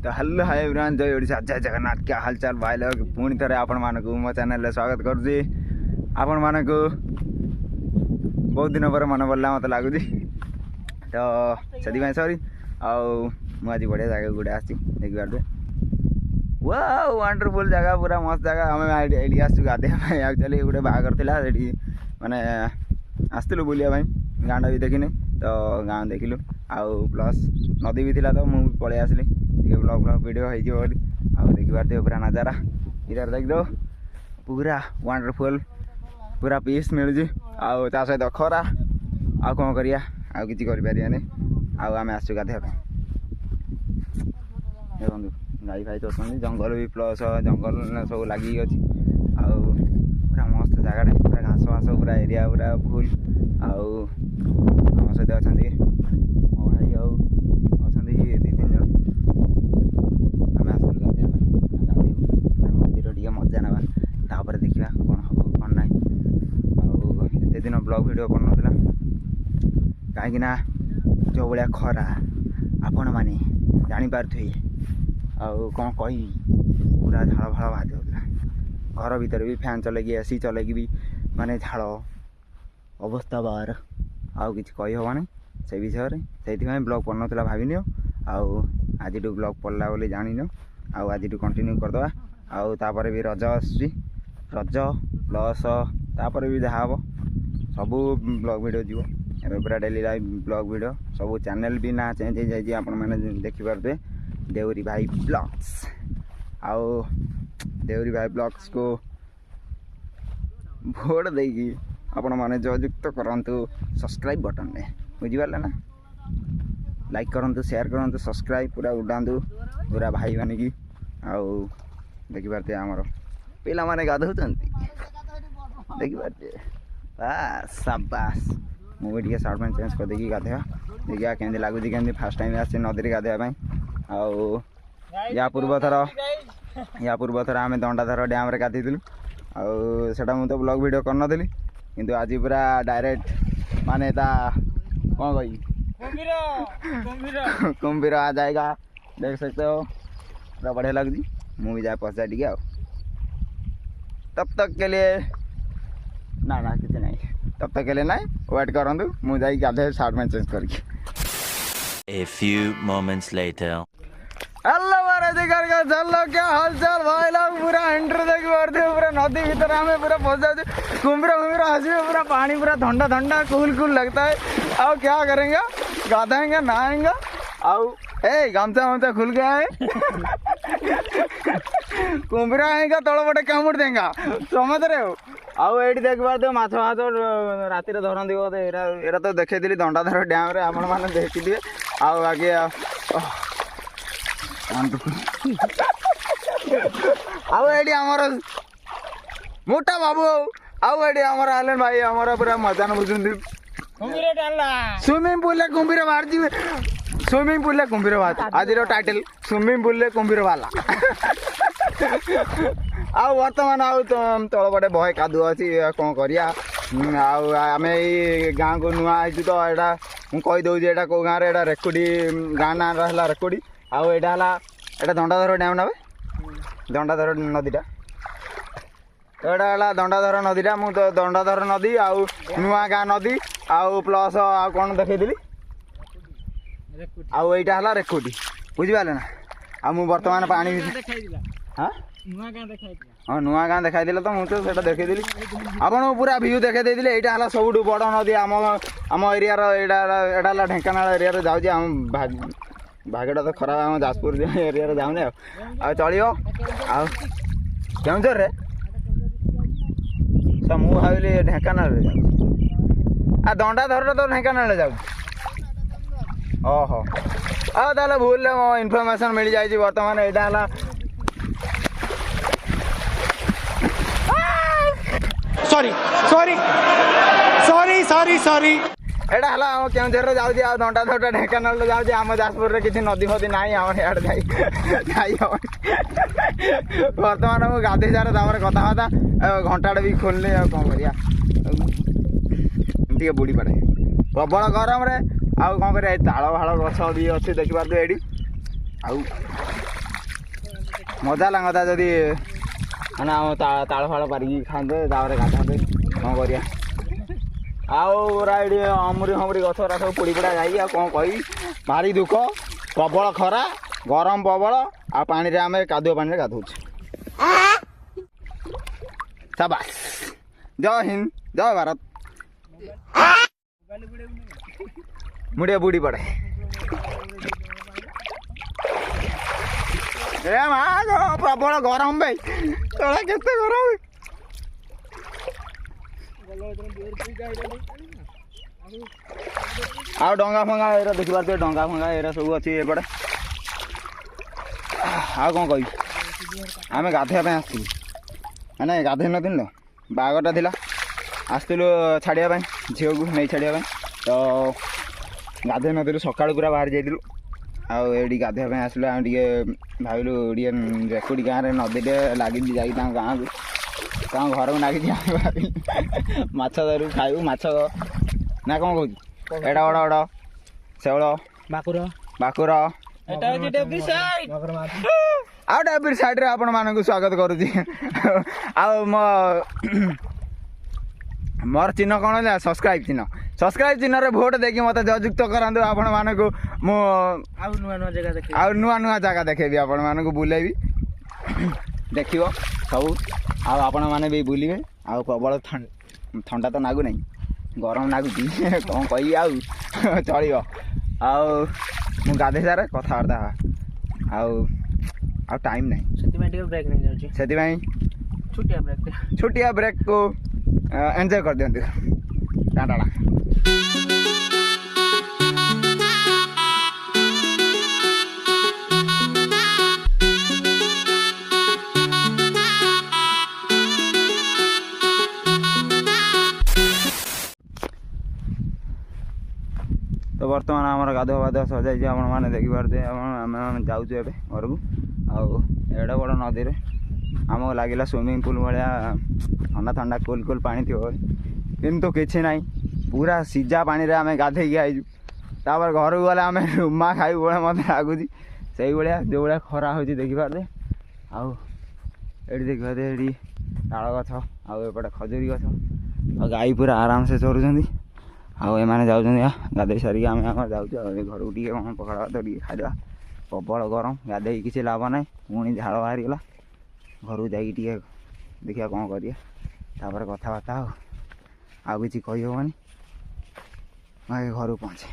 तो hello hi everyone, जय ओडिशा, जय जगन्नाथ। क्या हालचाल भाई लोग? पुणी थे आपण मानक मो चैनल स्वागत करुँची। आपण मानक बहुत दिन पर मन पड़ला मत लगुच, तो से सॉरी। आज बढ़िया जगह गुटे आसी देखी पारे। वाह वंडरफुल जगह, पूरा मस्त जगह। आम ये आसू गाधे एक्चुअली गोटे बाहर था माने आसलु बुलिया गाँटा भी देखनी, तो गाँव देखिलु आउ प्लस नदी भी थिला, तो मुझे पलि आसली ब्लॉग वीडियो हो देखिपारे पूरा नजारा इधर देख दो। पूरा वंडरफुल, पूरा पीस मिलूँ। आउ ता सहित खरा आउ कौन करिया, आउ किसी करें आम आसु गाधे देखो गाई फाई तो जंगल भी प्लस जंगल सब लगी अच्छी। आउ पूरा मस्त जगह, पूरा घास घास पूरा एरिया पूरा फुल। आउ आम सहित अच्छा मो भाई आउ अच्छा दी तीन जन आम आसलु गाधे मंदिर टे मजा ना, तापर देखा कौन हम कौन ना। आते दिन ब्लॉग वीडियो कर नाला कहीं जो भाया खरा आपण मैंने जापारे। आउ कौन कही पूरा झाड़ फाड़ बाहर होता, घर भीतर भी फैन चलेगी एसी चलेगी भी माने झाड़ अवस्था बाहर। आउ कि कही हेनी से विषय से ब्लॉग पड़ नाला भाविनी। आज ब्लॉग पड़ला बोली जान, आज कंटिन्यू करदे। आउे भी रज आसूँ, रज प्लस तापर भी जहाँ हम सबू ब्लॉग वीडियो जीव ए पूरा डेली लाइव ब्लॉग वीडियो सबू। चैनल भी ना चेंज हो जाए, आपण मैंने देखिपारे देउरी भाई ब्लॉग्स। आउ देउरी भाई ब्लॉग्स को भोट देगी आपण मैंने जययुक्त करंतु सब्सक्राइब बटन में, बुझीपारे ना। लाइक करंतु, शेयर करंतु, सब्सक्राइब पूरा उड़ातु पूरा भाई मानी की। आउ देखिपारे आमर पिला माने गाधौचंती देखिपारे। बास शाबाश। मुझे सार्ट पैंट चेंज कर देगी गाधेवा, देखिए केमती लगुच केमती फास्ट टाइम आसे नदी गाधेवाई। या पूर्व थर आम दंडाधर डैम रे गाधेलु। आटा मुझे ब्लॉग वीडियो कर नी, किंतु आज पूरा डायरेक्ट माने कौन कही कुंभीर आ जाएगा, देख सकते हो पूरा बढ़िया लगी। मुझे जाए पहुँचा टी आओ, तब तक के लिए ना ना किसी नहीं, तब तक के लिए ना वेट करूँ मुझे गाधे सार्ट में चेंज करके। A few moments later. Hello महाराज करके चलो, क्या हाल चाल भाई लोग? पूरा एंट्री देखी पारते, पूरा नदी भीतर हमें पूरा पहुंच जाते। कुंभीर हंसी, पूरा पानी पूरा ठंडा ठंडा कूल कूल लगता है। अब क्या करेंगे, गाधेंगे नहाएंगे। आओ ए गामछा वामछा खुल गया है कुंभीर आएगा तल बटे कामुड़ देंगे, समझ रहे हो। आउ ये देख पारे माछ फाछ राति धरती बोधे। एरा तो देखे दंडाधर डैम रे, आपण मैंने देखिए। आगे आमर मोटा बाबू आमर आलन भाई आमर पूरा मजा न बुझुंदी। स्विमिंग पूल ले कुंभीर बाहर जी, स्विमिंग पूल ले कुंभीर बाहर। आज टाइटल स्विमिंग पूल ले कुंभीर वाला। बर्तमान तल पटे बहे कादु अच्छी, कौन करिया। आम ये गाँव को नुआ आई, तो यहाँ मुझे कहीदे यहाँ कौ गाँव में रेकुड़ी गाँ ना है रेकुड़ी। आटा दंडाधर डैम ना, दंडाधर नदीटा एटा दंडाधर नदीटा। मु तो दंडाधर नदी आउ नुआ गाँ नदी आउ प्लस आ कौन देखी आउ यहाँ है रेकुटी, बुझिपारे ना। मु बर्तमान पानी हाँ हाँ नुआ गाँ देखा तो मुझे देखी आपको पूरा व्यू देखा देती। यहाँ है सब बड़ नदी आम एरिया यहाँ ढेंकानाल एरिया जाऊँगी। आम भाग्यटा तो खराब, आम जाजपुर एरिया जाऊने चलो। केउझर रे तो मुझे भाविली ढेंकानाल जाऊँ, दंडाधर तो ढेंकानाल जाऊँ। ओहो ताले भूल मो इनफर्मेशन मिल जाए बर्तमान। यहाँ है sorry sorry sorry sorry sorry एटा हला हम केउझर जाउजी, आ दंडाधर ढेंकानाल जाउजी। आम जाजपुर रे किसी नदी फदी ना, आम इे जाई बर्तमान मुझे गाधे सारे कथा घंटाटे भी खोलने कौन करिया बुड़ी पड़े प्रबल गरम रे। आउ कौन कर ताल फाड़ गछ भी अच्छे देखिपारे ये ଆଉ ମଜା ଲାଗନ୍ତା ଯଦି ମାନେ ଆମ ତାଳ ଫାଳ ପାରିକି ଖାଆନ୍ତେ ତାପରେ ଗାଧାନ୍ତେ କ'ଣ କରିବା। ଆଉ ପୁରା ଏଠି ଅମୁରି ଫମୁରି ଗଛ ଗୁରା ସବୁ ପୋଡ଼ି ପୋଡ଼ା ଯାଇକି ଆଉ କ'ଣ କହିବି ଭାରି ଦୁଃଖ। ପ୍ରବଳ ଖରା ଗରମ ପ୍ରବଳ ଆଉ ପାଣିରେ ଆମେ କାଦୁଅ ପାଣିରେ ଗାଧଉଛୁ। ସାବାସ୍ ଜୟ ହିନ୍ଦ ଜୟ ଭାରତ। ମୁଁ ଟିକେ ବୁଡ଼ି ପଡ଼େ ଏ ମା ପ୍ରବଳ ଗରମ ଭାଇ ତୋଳା କେତେ ଗରମ। ଆଉ ଡଙ୍ଗା ଫଙ୍ଗା ଏରା ଦେଖିପାରୁଥିବେ ଡଙ୍ଗା ଫଙ୍ଗା ଏରା ସବୁ ଅଛି ଏପଟେ। ଆଉ କ'ଣ କହିବି ଆମେ ଗାଧୋଇବା ପାଇଁ ଆସିଥିଲୁ ମାନେ ଗାଧୋଇ ନଥିଲୁ ତ ବାହାଘରଟା ଥିଲା ଆସିଥିଲୁ ଛାଡ଼ିବା ପାଇଁ ଝିଅକୁ ନେଇ ଛାଡ଼ିବା ପାଇଁ ତ ଗାଧୋଇ ନଥିଲୁ ସକାଳୁ ପୁରା ବାହାରି ଯାଇଥିଲୁ। ଆଉ ଏଇଠି ଗାଧୋଇବା ପାଇଁ ଆସିଲୁ ଆମେ ଟିକେ ଭାବିଲୁ ଟିକେ ରେକୁଡ଼ି ଗାଁରେ ନଦୀଟେ ଲାଗିଛି ଯାଇକି ତାଙ୍କ ଗାଁକୁ ତାଙ୍କ ଘରକୁ ଲାଗିଛି ଆମେ ଭାବିଲୁ ମାଛ ଧରୁ ଖାଇବୁ ମାଛ ନା କ'ଣ କହୁଛୁ ଏଇଟା ବଡ଼ ବଡ଼ ଶେଉଳ ଭାକୁର ଆଉ ଡେବିଟ୍ ସାଇଡ଼୍ରେ ଆପଣମାନଙ୍କୁ ସ୍ୱାଗତ କରୁଛି। ଆଉ ମୋର ଚିହ୍ନ କ'ଣ ହେଲା ସବସ୍କ୍ରାଇବ୍ ଚିହ୍ନରେ ଭୋଟ୍ ଦେଇକି ମୋତେ ଜୟଯୁକ୍ତ କରାନ୍ତୁ ଆପଣମାନଙ୍କୁ। ମୁଁ ଆଉ ନୂଆ ନୂଆ ଜାଗା ଦେଖେଇବି ଆପଣମାନଙ୍କୁ ବୁଲେଇବି ଦେଖିବ ସବୁ ଆଉ ଆପଣମାନେ ବି ବୁଲିବେ। ଆଉ ପ୍ରବଳ ଥଣ୍ଡା ତ ଲାଗୁନାହିଁ ଗରମ ଲାଗୁଛି କ'ଣ କହିବି ଆଉ ଚଳିବ। ଆଉ ମୁଁ ଗାଧୋଇ ସାରେ କଥାବାର୍ତ୍ତା ହେବା ଆଉ ଟାଇମ୍ ନାହିଁ ସେଥିପାଇଁ ଟିକେ ବ୍ରେକ୍ ନେଇଯାଉଛି। ସେଥିପାଇଁ ଛୋଟିଆ ବ୍ରେକ୍କୁ ଏନ୍ଜୟ କରିଦିଅନ୍ତୁ ଟାଟା। ତ ବର୍ତ୍ତମାନ ଆମର ଗାଧୁଆ ପାଧୁଆ ସଜାଇଛି ଆପଣମାନେ ଦେଖିପାରୁଥିବେ। ଆମେ ଯାଉଛୁ ଏବେ ଘରକୁ। ଆଉ ଏଡ଼େ ବଡ଼ ନଦୀରେ ଆମକୁ ଲାଗିଲା ସୁଇମିଂ ପୁଲ୍ ଭଳିଆ ଥଣ୍ଡା କୁଲ୍ ପାଣି ଥିବ କିନ୍ତୁ କିଛି ନାହିଁ ପୁରା ସିଝା ପାଣିରେ ଆମେ ଗାଧେଇକି ଆଇଛୁ। ତାପରେ ଘରକୁ ଗଲେ ଆମେ ରୁମା ଖାଇବୁ ଭଳିଆ ମୋତେ ଲାଗୁଛି ସେଇଭଳିଆ ଯେଉଁଭଳିଆ ଖରା ହେଉଛି ଦେଖିପାରୁଥିବେ। ଆଉ ଏଠି ଦେଖିପାରୁଥିବେ ଏଠି ତାଳ ଗଛ ଆଉ ଏପଟେ ଖଜୁରୀ ଗଛ ଆଉ ଗାଈ ପୁରା ଆରାମସେ ଚରୁଛନ୍ତି। ଆଉ ଏମାନେ ଯାଉଛନ୍ତି ଗାଧୋଇ ସାରିକି ଆମେ ଆମର ଯାଉଛୁ ଆଉ ଘରକୁ ଟିକେ କ'ଣ ପଖାଳ ଭାତ ଟିକେ ଖାଇଦେବା। ପ୍ରବଳ ଗରମ ଗାଧୋଇକି କିଛି ଲାଭ ନାହିଁ ପୁଣି ଝାଳ ବାହାରିଗଲା। ଘରକୁ ଯାଇକି ଟିକେ ଦେଖିବା କ'ଣ କରିବା ତାପରେ କଥାବାର୍ତ୍ତା ଆଉ କିଛି କହିହେବନି। ଘରକୁ ପହଞ୍ଚେ।